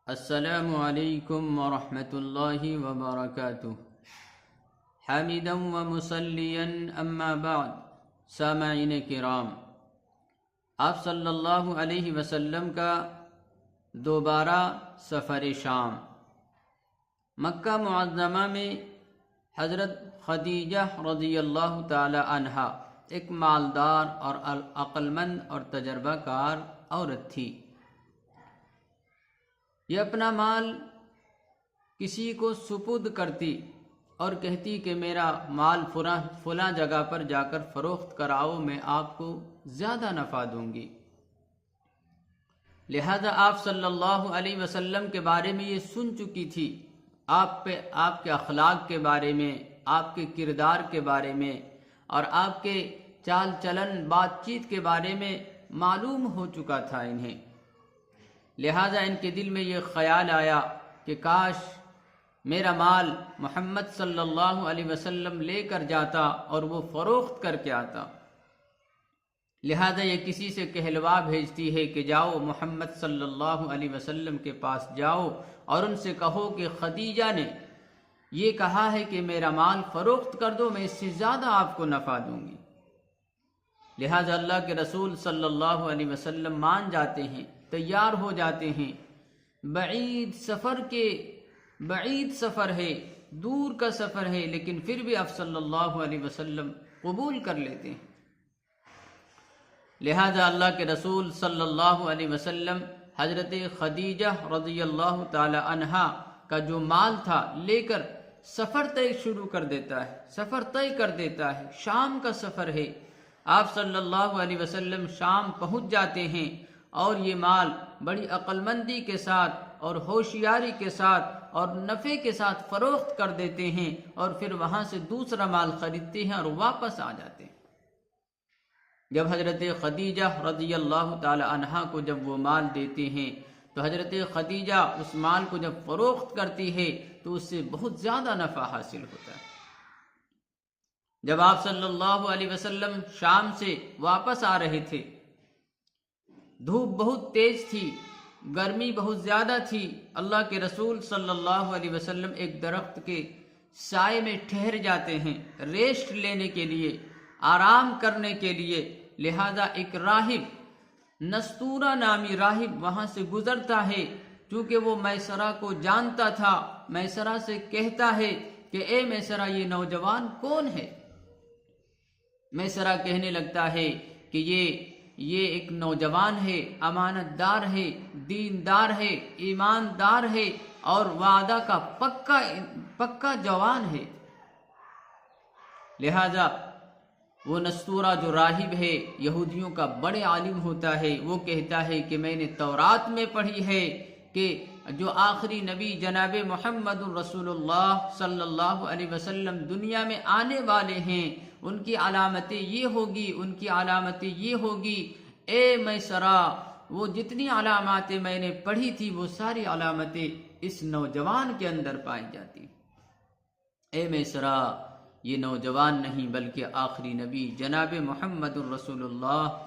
السلام علیکم ورحمۃ اللہ وبرکاتہ۔ حامدا ومصلیا اما بعد، سامعین کرام، آپ صلی اللہ علیہ وسلم کا دوبارہ سفر شام۔ مکہ معظمہ میں حضرت خدیجہ رضی اللہ تعالی عنہا ایک مالدار اور عقلمند اور تجربہ کار عورت تھی۔ یہ اپنا مال کسی کو سپرد کرتی اور کہتی کہ میرا مال فلاں جگہ پر جا کر فروخت کراؤ، میں آپ کو زیادہ نفع دوں گی۔ لہذا آپ صلی اللہ علیہ وسلم کے بارے میں یہ سن چکی تھی، آپ کے اخلاق کے بارے میں، آپ کے کردار کے بارے میں اور آپ کے چال چلن بات چیت کے بارے میں معلوم ہو چکا تھا انہیں۔ لہذا ان کے دل میں یہ خیال آیا کہ کاش میرا مال محمد صلی اللہ علیہ وسلم لے کر جاتا اور وہ فروخت کر کے آتا۔ لہذا یہ کسی سے کہلوا بھیجتی ہے کہ جاؤ محمد صلی اللہ علیہ وسلم کے پاس جاؤ اور ان سے کہو کہ خدیجہ نے یہ کہا ہے کہ میرا مال فروخت کر دو، میں اس سے زیادہ آپ کو نفع دوں گی۔ لہذا اللہ کے رسول صلی اللہ علیہ وسلم مان جاتے ہیں، تیار ہو جاتے ہیں۔ بعید سفر ہے، دور کا سفر ہے، لیکن پھر بھی آپ صلی اللہ علیہ وسلم قبول کر لیتے ہیں۔ لہذا اللہ کے رسول صلی اللہ علیہ وسلم حضرت خدیجہ رضی اللہ تعالی عنہا کا جو مال تھا لے کر سفر طے کر دیتا ہے۔ شام کا سفر ہے، آپ صلی اللہ علیہ وسلم شام پہنچ جاتے ہیں اور یہ مال بڑی عقلمندی کے ساتھ اور ہوشیاری کے ساتھ اور نفع کے ساتھ فروخت کر دیتے ہیں، اور پھر وہاں سے دوسرا مال خریدتے ہیں اور واپس آ جاتے ہیں۔ جب حضرت خدیجہ رضی اللہ تعالی عنہا کو جب وہ مال دیتے ہیں تو حضرت خدیجہ اس مال کو جب فروخت کرتی ہے تو اس سے بہت زیادہ نفع حاصل ہوتا ہے۔ جب آپ صلی اللہ علیہ وسلم شام سے واپس آ رہے تھے، دھوپ بہت تیز تھی، گرمی بہت زیادہ تھی، اللہ کے رسول صلی اللہ علیہ وسلم ایک درخت کے سائے میں ٹھہر جاتے ہیں ریسٹ لینے کے لیے، آرام کرنے کے لیے۔ لہذا ایک راہب، نستورہ نامی راہب وہاں سے گزرتا ہے، چونکہ وہ میسرہ کو جانتا تھا۔ میسرہ سے کہتا ہے کہ اے میسرہ، یہ نوجوان کون ہے؟ میسرہ کہنے لگتا ہے کہ یہ ایک نوجوان ہے، امانت دار ہے، دیندار ہے، ایماندار ہے اور وعدہ کا پکا جوان ہے۔ لہذا وہ نستورہ جو راہب ہے، یہودیوں کا بڑے عالم ہوتا ہے، وہ کہتا ہے کہ میں نے تورات میں پڑھی ہے کہ جو آخری نبی جناب محمد رسول اللہ صلی اللہ علیہ وسلم دنیا میں آنے والے ہیں، ان کی علامتیں یہ ہوگی، ان کی علامتیں یہ ہوگی۔ اے میسرہ، وہ جتنی علاماتیں میں نے پڑھی تھی وہ ساری علامتیں اس نوجوان کے اندر پائی جاتی۔ اے میسرہ، یہ نوجوان نہیں بلکہ آخری نبی جناب محمد رسول اللہ